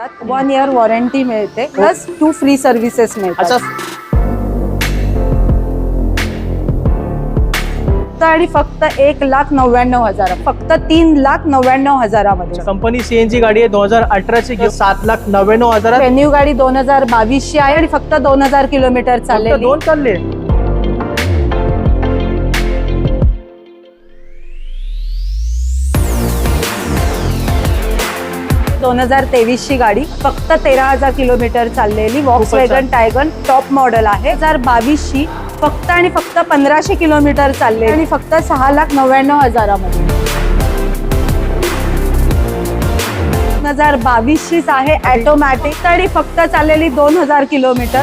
मिळतात, 1 year warranty मिळते, plus 2 free services मिळतात. आणि फक्त 1,99,000, फक्त 3,99,000 कंपनी सीएनजी गाडी आहे 2018 ची, 7,99,000. व्हेन्यू गाडी 2022 ची आहे आणि फक्त 2000 किलोमीटर चाललेली. 2 चालले. दोन 2023 ची गाडी फक्त 13,000 किलोमीटर चाललेली. वॉक्सवॅगन टायगन टॉप मॉडेल आहे. 2022 ची फक्त आणि फक्त 1500 किलोमीटर चालले आणि फक्त 6,99,000 मध्ये. 2022 चीच आहे ऑटोमॅटिक आणि फक्त चाललेली 2000 किलोमीटर.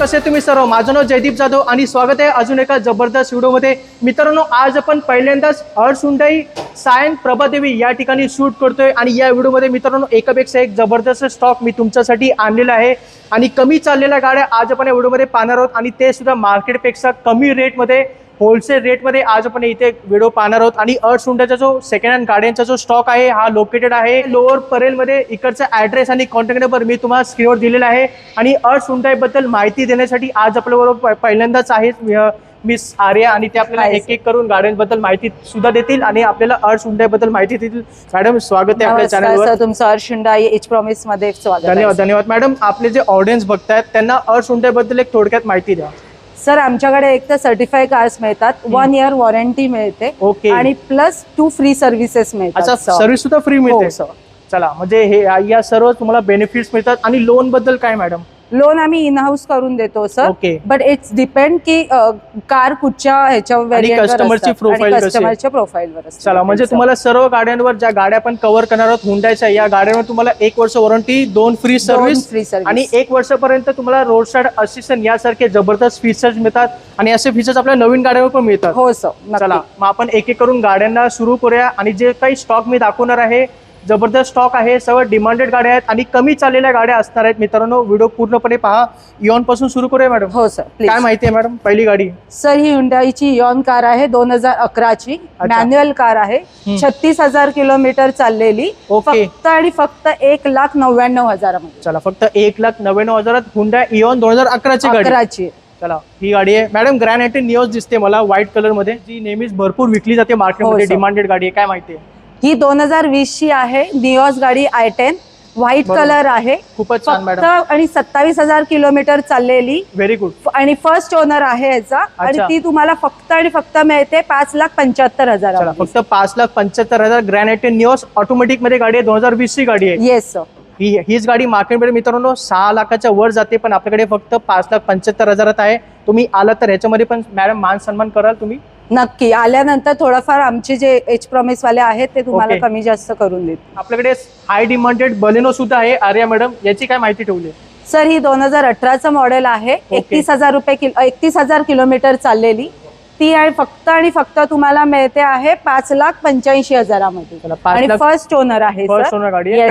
कसे तुम्ही सर्व, माझं नाव जयदीप जाधव आणि स्वागत आहे अजून एका जबरदस्त व्हिडिओमध्ये. मित्रांनो, आज आपण पहिल्यांदाच हर्ष हुंडाई सायन प्रभादेवी या ठिकाणी शूट करतोय आणि या व्हिडिओमध्ये मित्रांनो एकापेक्षा एक जबरदस्त स्टॉक मी तुमच्यासाठी आणलेला आहे आणि कमी चाललेल्या गाड्या आज आपण या व्हिडिओमध्ये पाहणार आहोत आणि ते सुद्धा मार्केटपेक्षा कमी रेटमध्ये, होलसेल रेटमध्ये आज आपण इथे व्हिडिओ पाहणार आहोत. आणि हर्ष हुंडाईचा जो सेकंड हँड गाड्यांचा जो स्टॉक आहे हा लोकेटेड आहे लोअर परेलमध्ये. इकडचा ॲड्रेस आणि कॉन्टॅक्ट नंबर मी तुम्हाला स्क्रीनवर दिलेला आहे. आणि हर्ष हुंडाईबद्दल माहिती देण्यासाठी आज आपल्याबरोबर पहिल्यांदाच आहे मिस आर्या आणि ते आपल्याला एक एक करून गाड्यांबद्दल माहिती सुद्धा देतील आणि आपल्याला हर्ष हुंडाईबद्दल माहिती देतील. मॅडम, स्वागत आहे आपल्या चॅनलवर. तुमचं हर्ष हुंडाई एच प्रॉमिस मध्ये स्वागत. धन्यवाद. धन्यवाद मॅडम. आपले जे ऑडियन्स बघतायत त्यांना हर्ष हुंडाईबद्दल एक थोडक्यात माहिती द्या. सर, आमच्याकडे एक तर सर्टिफाईड कार्स मिळतात, 1 इयर वॉरंटी मिळते. ओके. आणि प्लस 2 फ्री सर्व्हिसेस मिळतात. अच्छा, सर्व्हिस सुद्धा फ्री मिळते. चला, म्हणजे हे या सर्व तुम्हाला बेनिफिट्स मिळतात. आणि लोन बद्दल काय मॅडम? लोन आम्ही इन हाऊस करून देतो sir. Okay. But it's depend की कार कुठच्या ह्याच्यावर कस्टमरच्या प्रोफाईलवर. चला, म्हणजे तुम्हाला सर्व गाड्यांवर ज्या गाड्या आपण कव्हर करणार आहोत हुंडाईच्या, या गाड्यांवर तुम्हाला 1 वर्ष वॉरंटी, 2 फ्री सर्व्हिस आणि 1 वर्षापर्यंत तुम्हाला रोड साईड असिस्टंट यासारखे जबरदस्त फीचर्स मिळतात. आणि असे फीचर्स आपल्या नवीन गाड्यांवर पण मिळतात. हो सर. चला, मग आपण एक एक करून गाड्यांना सुरू करूया. आणि जे काही स्टॉक मी दाखवणार आहे जबरदस्त स्टॉक आहे, सर्व डिमांडेड गाड्या आहेत आणि कमी चाललेल्या गाड्या असणार आहेत. मित्रांनो, व्हिडिओ पूर्णपणे पहा. इऑन पासून सुरू करूया मॅडम. हो सर. काय माहिती आहे मॅडम? पहिली गाडी सर, ही हुंडाईची इऑन कार आहे, 2011 ची मॅन्युअल कार आहे. 36,000 किलोमीटर चाललेली. फक्त आणि फक्त 1,99,000 मध्ये. चला, फक्त 1,99,000 हुंडाई इऑन 2011 ची गाडी. चला, ही गाडी आहे मॅडम. ग्रँड आयटेन निओस दिसते मला व्हाईट कलर मध्ये, जी नेहमीच भरपूर विकली जाते मार्केटमध्ये. डिमांडेड गाडी आहे. काय माहिती आहे? ही 2020 ची आहे, निओस गाडी i10, व्हाईट कलर आहे. खूपच छान मॅडम. आणि 27,000 किलोमीटर चाललेली. Very good. आणि फर्स्ट ओनर आहे याचा. आणि ती तुम्हाला फक्त आणि फक्त मिळते 5,75,000. फक्त 5,75,000. ग्रँड आयटेन निओस ऑटोमॅटिक मध्ये गाडी आहे, 2020 ची गाडी आहे. Yes sir. हीच गाडी मार्केटमध्ये मित्रांनो 6 लाखाच्या वर जाते, पण आपल्याकडे फक्त 5,75,000 आहे. तुम्ही आला तर ह्याच्यामध्ये पण मॅडम मान सन्मान कराल तुम्ही? नक्की. आल्यानंतर थोडंफार आमचे जे एच प्रॉमिस वाले आहेत ते तुम्हाला कमी जास्त करून देतील. आपल्याकडे हाय डिमांडेड बलेनो सुद्धा आहे. आर्या मॅडम, याची काय माहिती ठेवली? सर, ही 2018चं मॉडेल आहे. 31,000 किलोमीटर चाललेली. ती आहे फक्त आणि फक्त तुम्हाला मिळते आहे 5,85,000 मध्ये. आणि फर्स्ट ओनर आहे. फर्स्ट ओनर गाडी आहे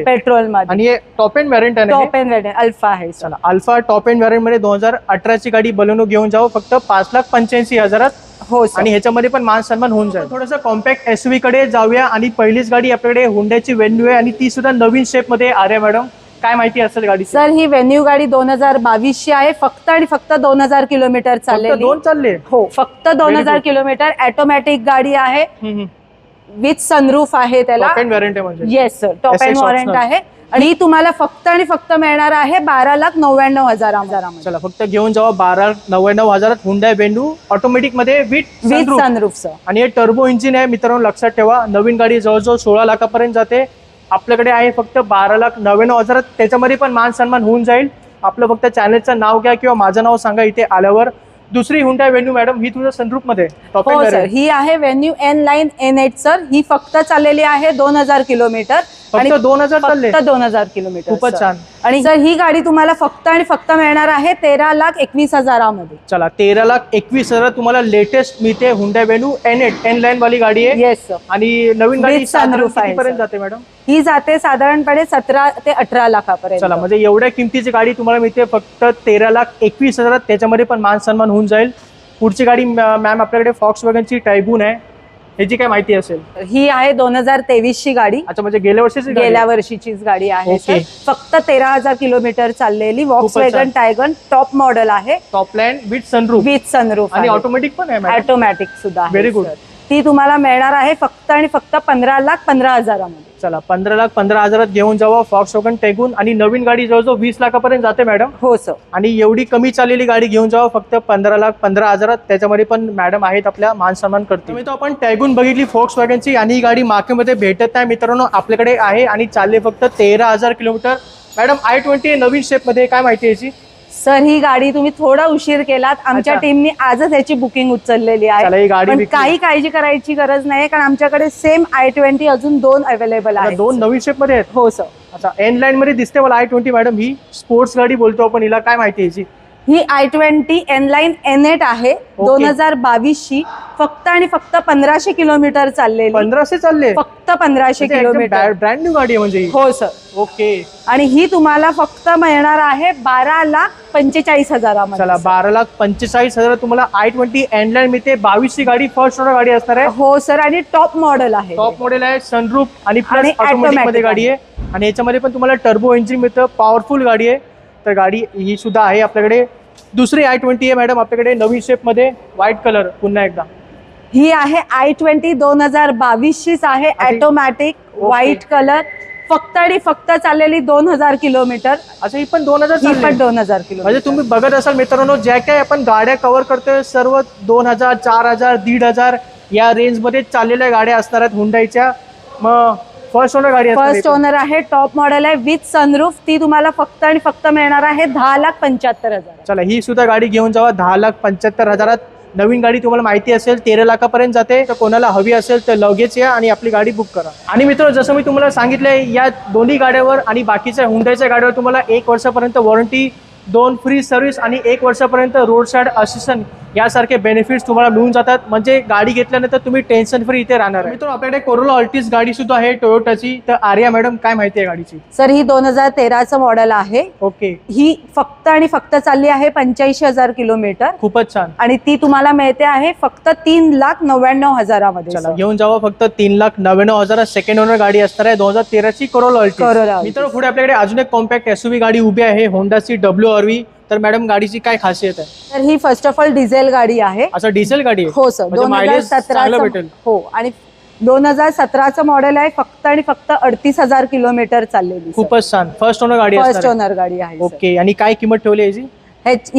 पेट्रोल मध्ये. आणि हे टॉप एंड व्हेरियंट आहे. टॉप एंड व्हेरियंट अल्फा आहे. चला, अल्फा टॉप एंड व्हेरियंट मध्ये 2018 ची गाडी बलेनो घेऊन जाऊ फक्त 5,85,000. हो. आणि ह्याच्यामध्ये पण मान सन्मान होऊन जाईल. थोडंसं कॉम्पॅक्ट एसयूव्ही कडे जाऊया. आणि पहिलीच गाडी आपल्याकडे हुंडाईची व्हेन्यू आहे आणि ती सुद्धा नवीन शेप मध्ये. आर्या मॅडम, काय माहिती असेल गाडी? सर, ही व्हेन्यू गाडी 2022 ची आहे. फक्त आणि फक्त 2000 किलोमीटर चाललेली. 2 चालले. हो, फक्त 2000 किलोमीटर. ऑटोमॅटिक गाडी आहे, विथ सनरूफ आहे त्याला. टॉप एंड व्हेरियंट आहे म्हणजे? Yes sir, top end variant आहे. आणि ही तुम्हाला फक्त आणि फक्त मिळणार आहे 12,99,000. चला, फक्त घेऊन जावा 12,99,000 हुंडाई व्हेन्यू ऑटोमॅटिक मध्ये विथ सनरूफ सर. आणि हे टर्बो इंजिन आहे मित्रांनो, लक्षात ठेवा. नवीन गाडी जवळजवळ 16 लाखापर्यंत जाते. आपल्याकडे आहे फक्त 12,99,000. त्याच्यामध्ये पण मान सन्मान होऊन जाईल. आपलं फक्त चॅनलचं नाव घ्या किंवा माझं नाव सांगा इथे आल्यावर. दुसरी हुंडाई व्हेन्यू मॅडम, ही तुझ्या सनरूफ मध्ये. हो सर, ही आहे व्हेन्यू N9 N8 सर. ही फक्त चाललेली आहे 2000 किलोमीटर फक्त 2000 चालले, फक्त 2000 किलोमीटर. खूपच छान. आणि जर ही गाडी तुम्हाला फक्त आणि फक्त मिळणार आहे 13,21,000 चला 13,21,000 तुम्हाला लेटेस्ट मिळते. हुंडा वेन्यू N8 N लाईन वाली गाडी आहे. येस. आणि नवीन गाडी With sunroof आहे, पर्यंत sir. जाते मॅडम? ही जाते साधारणपणे 17 ते 18 लाखापर्यंत. चला म्हणजे एवढ्या किमतीची गाडी तुम्हाला मिळते फक्त 13,21,000. त्याच्यामध्ये पण मान सन्मान होऊन जाईल. पुढची गाडी मॅम आपल्याकडे फॉक्स वॅगनची टायगून आहे. ह्याची काय माहिती असेल? ही आहे 2023 ची गाडी. अच्छा म्हणजे गेल्या वर्षीची गाडी? गेल्या वर्षीचीच गाडी आहे Okay. sir. फक्त 13,000 किलोमीटर चाललेली वॉक्सवॅगन टायगन टॉप मॉडेल आहे. Top line with sunroof with sunroof आणि ऑटोमॅटिक पण आहे. ऑटोमॅटिक सुद्धा आहे. Very good. sir. ती तुम्हाला मिळणार आहे फक्त आणि फक्त 15,15,000 मध्ये. चला 15,15,000 घेऊन जावा फॉक्स वॅगन टायगून. आणि नवीन गाडी जवळजवळ 20 लाखापर्यंत जाते मॅडम. हो सर. आणि एवढी कमी चाललेली गाडी घेऊन जावा फक्त 15,15,000. त्याच्यामध्ये पण मॅडम आहेत आपल्या मान सन्मान करते. मी तो आपण टॅगून बघितली फॉक्स वॅगनची आणि ही गाडी मार्केटमध्ये भेटत नाही मित्रांनो, आपल्याकडे आहे आणि चालले फक्त 13,000 किलोमीटर. मॅडम i20 नवीन शेप मध्ये, काय माहिती आहे याची? सर ही गाडी तुम्ही थोडा उशीर केलात. आमच्या अच्छा. टीमनी आजच याची बुकिंग उचललेली चला, आहे. ही गाडी पण विकली. काही काळजी करायची गरज नाही कारण आमच्याकडे सेम i20 अजून 2 अवेलेबल आता आहेत. 2 नवीन शेप मध्ये आहेत. हो सर. अच्छा N लाईन मध्ये दिसते मला i20 मॅडम. ही स्पोर्ट्स गाडी बोलतो आपण हिला, काय माहिती आहे याची? ही i20 N-Line N8 आहे. 2022 ची फक्त आणि फक्त 1500 किलोमीटर चाललेली. 1500 चालले? फक्त 1500 किलोमीटर. ब्रँड न्यू गाडी आहे म्हणजे ही? हो सर. ओके. आणि ही तुम्हाला फक्त मिळणार आहे 12,45,000 मध्ये. चला 12,45,000 तुम्हाला i20 N लाईन मिळते. 22 ची गाडी फर्स्ट ओनर गाडी असणार आहे. हो सर. आणि टॉप मॉडेल आहे. टॉप मॉडेल आहे. सनरूफ आणि प्लस आणि ऑटोमॅटिक मध्ये automatic गाडी आहे. आणि याच्यामध्ये पण तुम्हाला टर्बो इंजिन मिळतं. पॉवरफुल गाडी आहे. तर गाडी ही सुद्धा आहे आपल्याकडे. दुसरी i20 आहे मॅडम आपल्याकडे नवीन शेप मध्ये, व्हाईट कलर. पुन्हा एकदा ही आहे i20 2022 चीच आहे. Automatic white colour. फक्त आणि फक्त चाललेली 2000 किलोमीटर. अच्छा ही पण 2000 ही चालली? पण 2000 किलोमीटर. म्हणजे तुम्ही बघत असाल मित्रांनो, ज्या काही आपण गाड्या कव्हर करतोय सर्व 2000 4000 1500 या रेंज मध्ये चाललेल्या गाड्या असणार आहेत हुंडाईच्या. मग फर्स्ट ओनर गाडी असणार फर्स्ट ओनर आहे. टॉप मॉडेल आहे विथ सनरूफ. ती तुम्हाला फक्त आणि फक्त मिळणार आहे 10,75,000. चला ही सुद्धा गाडी घेऊन जावा 10,75,000. नवीन गाडी तुम्हाला माहिती असेल 13 लाखापर्यंत जाते. तर कोणाला हवी असेल तर लगेच या आणि आपली गाडी बुक करा. आणि मित्र जसं मी तुम्हाला सांगितलंय या दोन्ही गाड्यावर आणि बाकीच्या हुंडाईच्या गाड्यावर तुम्हाला 1 वर्षापर्यंत वॉरंटी, 2 फ्री सर्व्हिस आणि 1 वर्षापर्यंत रोड साईड असिस्टंट यासारखे बेनिफिट्स तुम्हाला मिळून जातात. म्हणजे गाडी घेतल्यानंतर तुम्ही टेन्शन फ्री इथे राहणार आहे. मित्रांनो आपल्याकडे कोरोला अल्टिस गाडी सुद्धा आहे टोयोटाची. तर आर्या मॅडम काय माहिती आहे गाडीची? सर ही 2013 मॉडेल आहे. ओके. ही फक्त आणि फक्त चालली आहे 85,000 किलोमीटर. खूपच छान. आणि ती तुम्हाला मिळते आहे फक्त 3,99,000 मध्ये. चला घेऊन जावा फक्त 3,99,000. सेकंड ओनर गाडी असणार आहे 2013 ची कोरोला अल्टिस. मित्रांनो पुढे आपल्याकडे अजून एक कॉम्पॅक्ट एसयूव्ही गाडी उभी आहे, होंडाची WRV. तर मॅडम गाडीची काय खासियत आहे? तर ही फर्स्ट ऑफ ऑल डिझेल गाडी आहे. अच्छा डिझेल गाडी आहे? हो सर. म्हणजे mileage चांगलं भेटेल. हो. आणि 2017 मॉडेल आहे. फक्त आणि फक्त 38,000 किलोमीटर चाललेली. खूपच छान. फर्स्ट ओनर गाडी फर्स्ट असणार ओनर गाडी आहे. ओके. आणि काय किंमत ठेवली याची?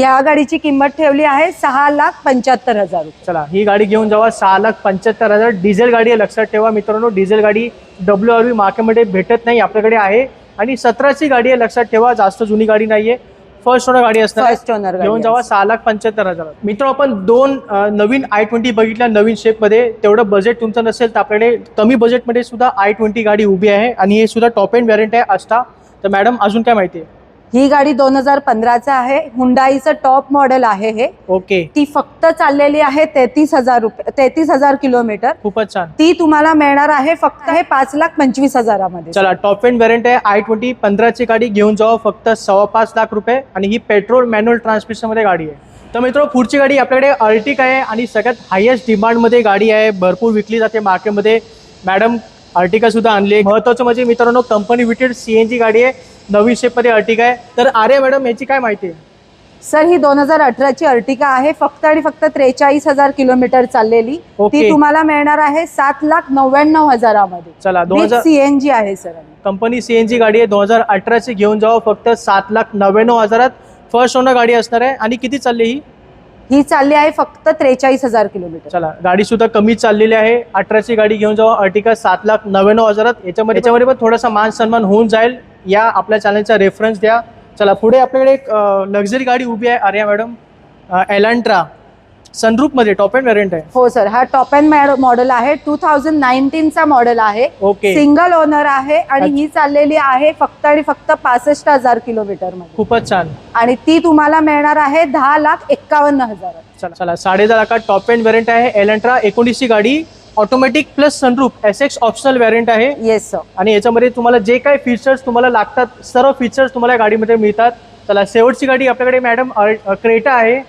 या गाडीची किंमत ठेवली आहे 6,75,000 रुपये. चला ही गाडी घेऊन जावा 6,75,000. डिझेल गाडी आहे, लक्षात ठेवा मित्रांनो. डिझेल गाडी WRV मार्केटमध्ये भेटत नाही, आपल्याकडे आहे. आणि 17ची गाडी आहे, लक्षात ठेवा. जास्त जुनी गाडी नाहीये. फर्स्ट ओनर गाडी असणार. फर्स्ट ओनर घेऊन जावा 6,75,000. मित्र आपण 2 नवीन i20 बघितल्या नवीन शेप मध्ये. तेवढं बजेट तुमचं नसेल तर आपल्याकडे कमी बजेटमध्ये सुद्धा i20 गाडी उभी आहे. आणि हे सुद्धा टॉप एंड व्हेरियंट आहे अस्टा. तर मॅडम अजून काय माहिती आहे? ही गाडी 2015 आहे. हुंडाईचं टॉप मॉडेल आहे हे. ओके. ती फक्त चाललेली आहे 33,000 किलोमीटर. खूपच छान. ती तुम्हाला मिळणार आहे फक्त हे 5,25,000 मध्ये. चला टॉप एंड व्हेरियंट आहे i20 15ची गाडी घेऊन जावा फक्त 5.25 लाख रुपये. आणि ही पेट्रोल मॅन्युअल ट्रान्समिशन मध्ये गाडी आहे. तर मित्र पुढची गाडी आपल्याकडे अर्टिका आहे आणि सगळ्यात हायेस्ट डिमांड मध्ये गाडी आहे, भरपूर विकली जाते मार्केटमध्ये. मॅडम अर्टिका सुद्धा आणली. महत्वाचं म्हणजे मित्रांनो कंपनी विटेड CNG गाडी आहे, नवीन शेप मध्ये अर्टिका आहे. तर आर्या मॅडम याची काय माहिती आहे? सर ही 2018 अर्टिका आहे. फक्त आणि फक्त 43,000 किलोमीटर चाललेली. ती तुम्हाला मिळणार आहे 7,99,000 मध्ये. चला 2000 CNG आहे सर. कंपनी CNG गाडी आहे 2018ची. घेऊन जावा फक्त 7,99,000. फर्स्ट ओनर गाडी असणार आहे. आणि किती चालली ही चालली आहे फक्त 43,000 किलोमीटर. चला गाडी सुद्धा कमी चाललेली आहे. 18ची गाडी घेऊन जावा अर्टिका 7,99,000. याच्यामध्ये पण थोडासा मान सन्मान होऊन जाईल. या आपल्या चॅनलचा रेफरन्स द्या. चला पुढे आपल्याकडे एक लक्झरी गाडी उभी आहे आर्या मॅडम, एलांट्रा. सनरूफ मध्ये टॉप एंड व्हेरियंट आहे. हो सर, हा टॉप एंड मॉडेल आहे. 2019 चा मॉडेल आहे. ओके. सिंगल ओनर आहे आणि ही चाललेली आहे फक्त आणि फक्त 65,000 किलोमीटर मध्ये. खूपच छान. आणि ती तुम्हाला मिळणार आहे 10,51,000. चला 10.5 लाखात टॉप एंड व्हेरियंट आहे. एलेंट्रा 19 ची गाडी, automatic plus sunroof, SX optional variant आहे. Yes sir. आणि याच्यामध्ये तुम्हाला जे काही फीचर्स तुम्हाला लागतात सर्व फीचर्स तुम्हाला या गाडीमध्ये मिळतात. चला शेवटची गाडी आपल्याकडे मॅडम क्रेटा आहे.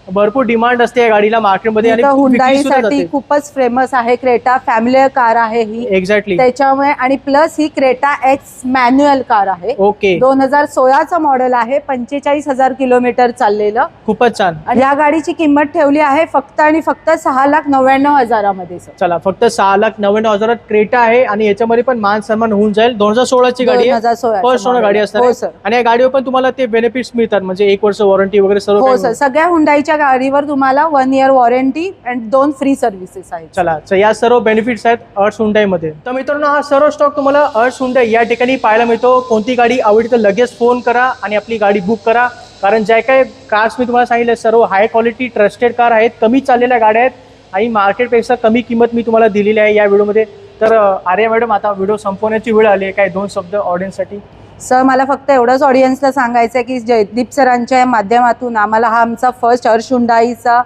भरपूर डिमांड असते या गाडीला मार्केटमध्ये आणि खूप विकली सुद्धा हुंडाईसाठी जाते. खूपच फेमस आहे. क्रेटा फॅमिली कार आहे ही. एक्झॅक्टली. त्याच्यामुळे आणि प्लस ही क्रेटा एक्स मॅन्युअल कार आहे. ओके. 2016 चा मॉडेल आहे. 45,000 किलोमीटर चाललेलं. खूपच छान. आणि या गाडीची किंमत ठेवली आहे फक्त आणि फक्त 6,99,000 मध्ये सर. चला फक्त 6,99,000 क्रेटा आहे आणि याच्यामध्ये पण मान सन्मान होऊन जाईल. 2016 ची गाडी आहे. 2016 फर्स्ट ओनर गाडी असणार हो आहे. सर. आणि या गाडीवर पण तुम्हाला ते बेनिफिट्स मिळतात म्हणजे 1 वर्ष वॉरंटी वगैरे सर्व हो काही सर, सगळ्या हुंडाईच्या गाडीवर तुम्हाला 1 इयर वॉरंटी आणि 2 फ्री सर्व्हिसेस आहेत. चला या सर्व बेनिफिट्स आहेत अर्स हुंडाई मध्ये. तर मित्रांनो हा सर्व स्टॉक तुम्हाला अर्स हुंडाई या ठिकाणी पाहायला मिळतो. कोणती गाडी आवडली तर लगेच फोन करा आणि आपली गाडी बुक करा. कारण ज्या काही कार्स मी तुम्हाला सांगितले सर्व हाय क्वालिटी ट्रस्टेड कार आहेत, कमी चाललेल्या गाड्या आहेत आणि मार्केटपेक्षा कमी किंमत मी तुम्हाला दिलेली आहे या व्हिडिओमध्ये. तर आर्या मॅडम आता व्हिडिओ संपवण्याची वेळ आली आहे. काय 2 शब्द ऑडियन्ससाठी? सर मला फक्त एवढंच ऑडियन्सला सांगायचं आहे की जयदीप सरांच्या माध्यमातून आम्हाला हा आमचा फर्स्ट अर्स हुंडाईचा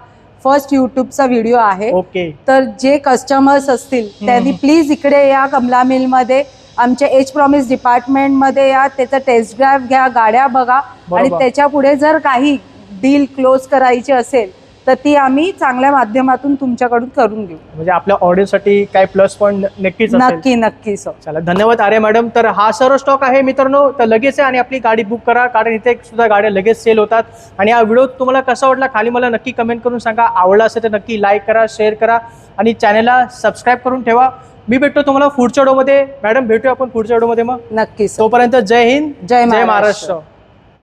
फर्स्ट युट्यूबचा व्हिडिओ आहे. ओके. तर जे कस्टमर्स असतील त्यांनी प्लीज इकडे या कमला मिलमध्ये आमच्या एज प्रॉमिस डिपार्टमेंटमध्ये या, त्याचा टेस्ट ड्राईव्ह घ्या, गाड्या बघा आणि त्याच्या पुढे जर काही डील क्लोज करायची असेल तर ती आम्ही चांगल्या माध्यमातून तुमच्याकडून करून घेऊ. म्हणजे आपल्या ऑडियन्ससाठी काय प्लस पॉईंट नक्कीच असेल. नक्की सर. चला धन्यवाद आर्या मॅडम. तर हा सर्व स्टॉक आहे मित्रांनो, तर लगेच आहे आणि आपली गाडी बुक करा कारण इथे सुद्धा गाड्या लगेच सेल होतात. आणि हा व्हिडिओ तुम्हाला कसा वाटला खाली मला नक्की कमेंट करून सांगा. आवडला असेल तर नक्की लाईक करा, शेअर करा आणि चॅनलला सबस्क्राईब करून ठेवा. मी भेटतो तुम्हाला पुढच्या व्हिडिओमध्ये. मॅडम भेटूया आपण पुढच्या व्हिडिओमध्ये मग. नक्की. तोपर्यंत जय हिंद, जय महाराष्ट्र.